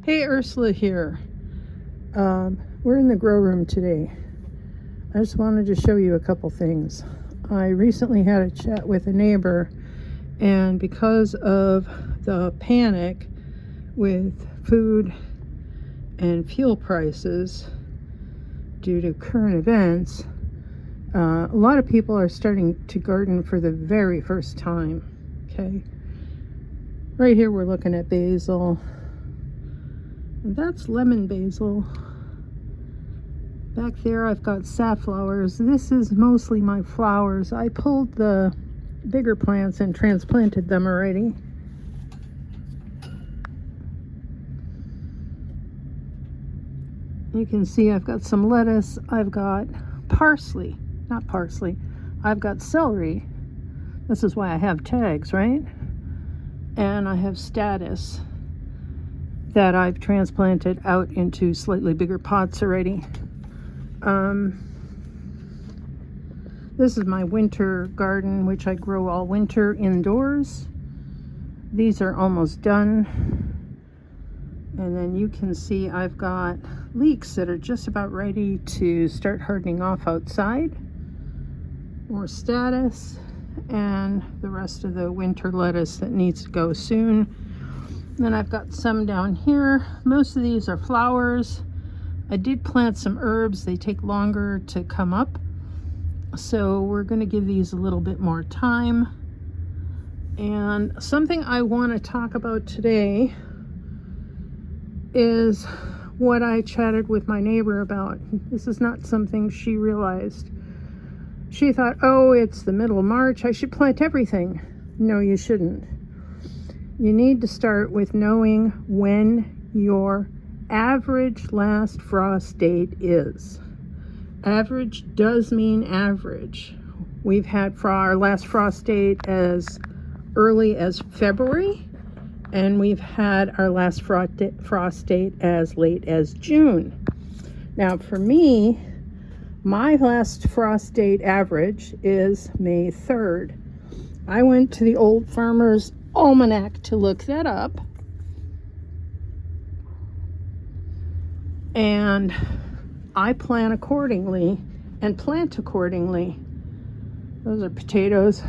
Hey, Ursula here. We're in the grow room today. I just wanted to show you a couple things. I recently had a chat with a neighbor, and because of the panic with food and fuel prices due to current events, a lot of people are starting to garden for the very first time. Okay, right here we're looking at basil. That's lemon basil. Back there I've got safflowers. This is mostly my flowers. I pulled the bigger plants and transplanted them already. You can see I've got some lettuce. I've got parsley. Not parsley. I've got celery. This is why I have tags, right? And I have statice that I've transplanted out into slightly bigger pots already. This is my winter garden, which I grow all winter indoors. These are almost done. And then you can see I've got leeks that are just about ready to start hardening off outside. More statice, and the rest of the winter lettuce that needs to go soon. Then I've got some down here. Most of these are flowers. I did plant some herbs. They take longer to come up. So we're going to give these a little bit more time. And something I want to talk about today is what I chatted with my neighbor about. This is not something she realized. She thought, oh, it's the middle of March, I should plant everything. No, you shouldn't. You need to start with knowing when your average last frost date is. Average does mean average. We've had our last frost date as early as February, and we've had our last frost date as late as June. Now for me, my last frost date average is May 3rd. I went to the Old Farmer's Almanac to look that up, and I plan accordingly and plant accordingly. Those are potatoes,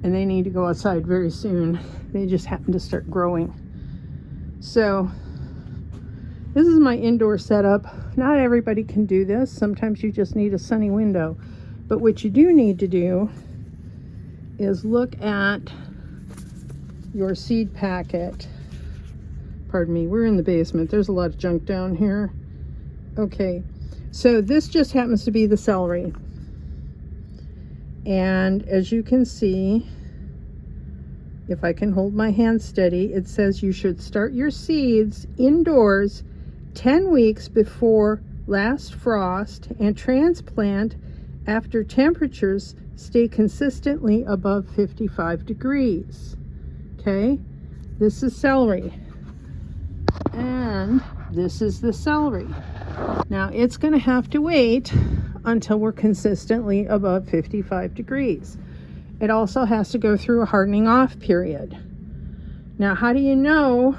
and they need to go outside very soon. They just happen to start growing. So this is my indoor setup. Not everybody can do this. Sometimes you just need a sunny window, but what you do need to do is look at your seed packet. Pardon me, we're in the basement. There's a lot of junk down here. Okay, so this just happens to be the celery. And as you can see, if I can hold my hand steady, it says you should start your seeds indoors 10 weeks before last frost and transplant after temperatures stay consistently above 55 degrees. Okay, this is celery, and this is the celery. Now it's going to have to wait until we're consistently above 55 degrees. It also has to go through a hardening off period. Now, how do you know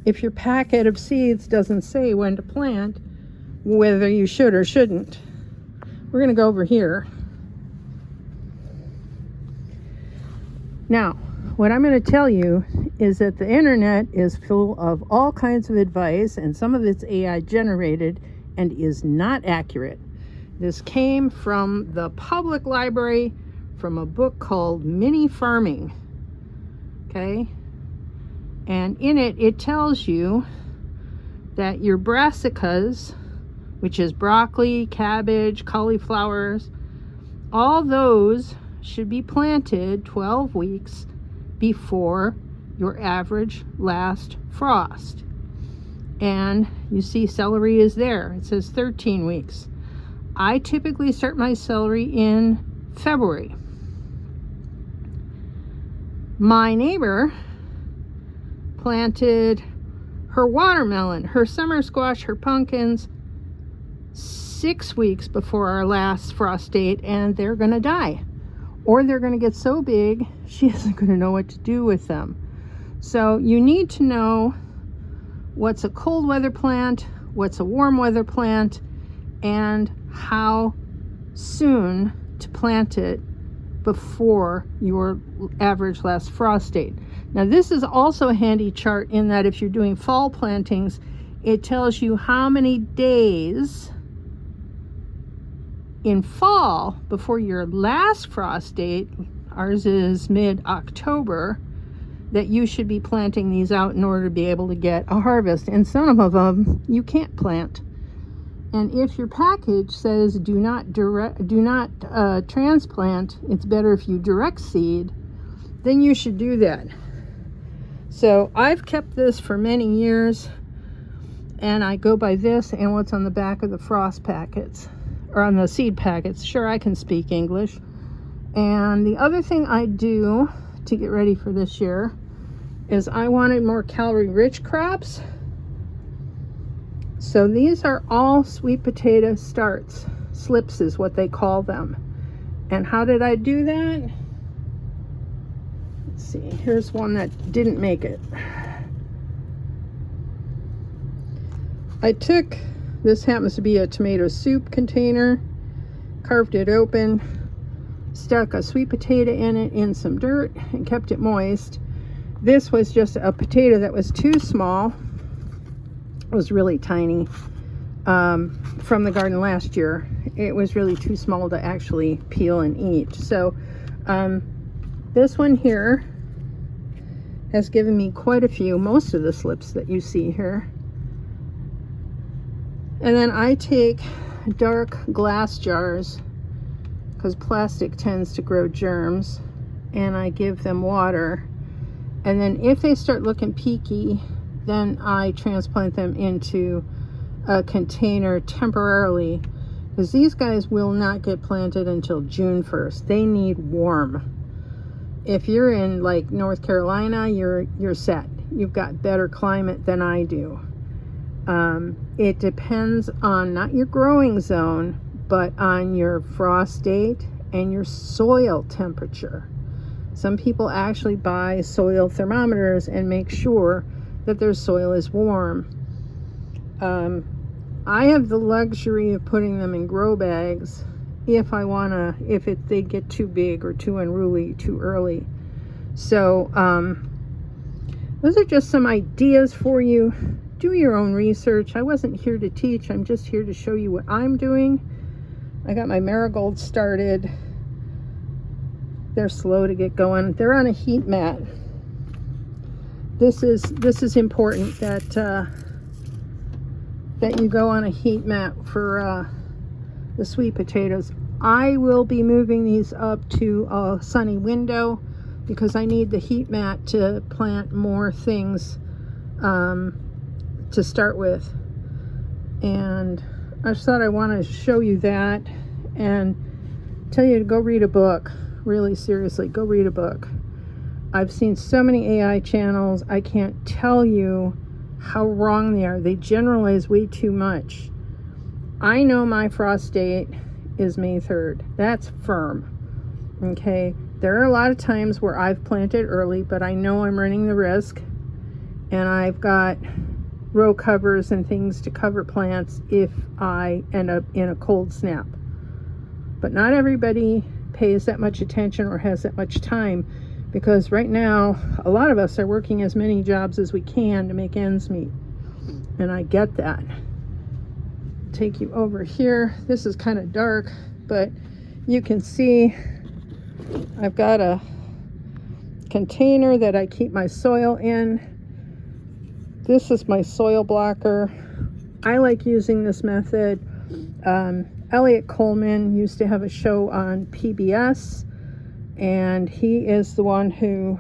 if your packet of seeds doesn't say when to plant, whether you should or shouldn't? We're going to go over here. Now, what I'm going to tell you is that the internet is full of all kinds of advice, and some of it's AI generated and is not accurate. This came from the public library from a book called Mini Farming. Okay? And in it, it tells you that your brassicas, which is broccoli, cabbage, cauliflowers, all those should be planted 12 weeks before your average last frost. And you see celery is there. It says 13 weeks. I typically start my celery in February. My neighbor planted her watermelon, her summer squash, her pumpkins 6 weeks before our last frost date, and they're going to die. Or they're going to get so big, she isn't going to know what to do with them. So you need to know what's a cold weather plant, what's a warm weather plant, and how soon to plant it before your average last frost date. Now this is also a handy chart in that if you're doing fall plantings, it tells you how many days in fall before your last frost date, ours is mid-October, that you should be planting these out in order to be able to get a harvest. And some of them you can't plant. And if your package says do not transplant, it's better if you direct seed, then you should do that. So I've kept this for many years, and I go by this and what's on the back of the frost packets, or on the seed packets. Sure, I can speak English. And the other thing I do to get ready for this year is I wanted more calorie rich crops. So these are all sweet potato starts. Slips is what they call them. And how did I do that? Let's see, here's one that didn't make it. I took, this happens to be a tomato soup container, carved it open, stuck a sweet potato in it in some dirt and kept it moist. This was just a potato that was too small. It was really tiny, from the garden last year. It was really too small to actually peel and eat. So this one here has given me quite a few, most of the slips that you see here. And then I take dark glass jars, because plastic tends to grow germs, and I give them water. And then if they start looking peaky, then I transplant them into a container temporarily, because these guys will not get planted until June 1st. They need warm. If you're in like North Carolina, you're set. You've got better climate than I do. It depends on not your growing zone, but on your frost date and your soil temperature. Some people actually buy soil thermometers and make sure that their soil is warm. I have the luxury of putting them in grow bags if they get too big or too unruly too early. So those are just some ideas for you. Do your own research. I wasn't here to teach. I'm just here to show you what I'm doing. I got my marigolds started. They're slow to get going. They're on a heat mat. This is important that that you go on a heat mat for the sweet potatoes. I will be moving these up to a sunny window because I need the heat mat to plant more things to start with. And I just thought I want to show you that and tell you to go read a book. Really seriously, go read a book. I've seen so many AI channels, I can't tell you how wrong they are. They generalize way too much. I know my frost date is May 3rd. That's firm. Okay, there are a lot of times where I've planted early, but I know I'm running the risk, and I've got row covers and things to cover plants if I end up in a cold snap. But not everybody pays that much attention or has that much time, because right now a lot of us are working as many jobs as we can to make ends meet, and I get that. Take you over here. This is kind of dark, but you can see I've got a container that I keep my soil in. This is my soil blocker. I like using this method. Eliot Coleman used to have a show on PBS, and he is the one who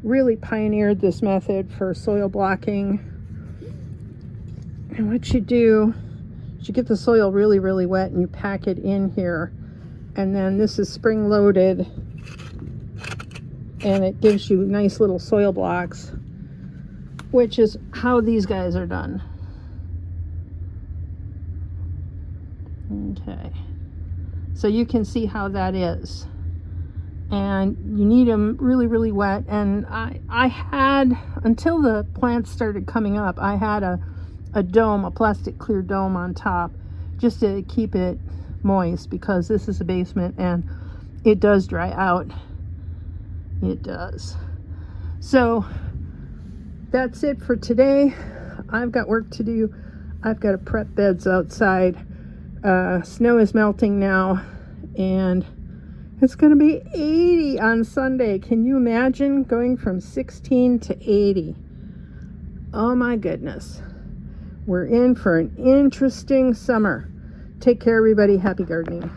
really pioneered this method for soil blocking. And what you do is you get the soil really, really wet and you pack it in here. And then this is spring loaded, and it gives you nice little soil blocks, which is how these guys are done. Okay, so you can see how that is. and you need them really, really wet. And I had, until the plants started coming up, I had a dome, a plastic clear dome on top, just to keep it moist, because this is a basement and it does dry out. It does. So that's it for today. I've got work to do. I've got to prep beds outside. Snow is melting now, and it's going to be 80 on Sunday. Can you imagine going from 16 to 80? Oh my goodness. We're in for an interesting summer. Take care, everybody. Happy gardening.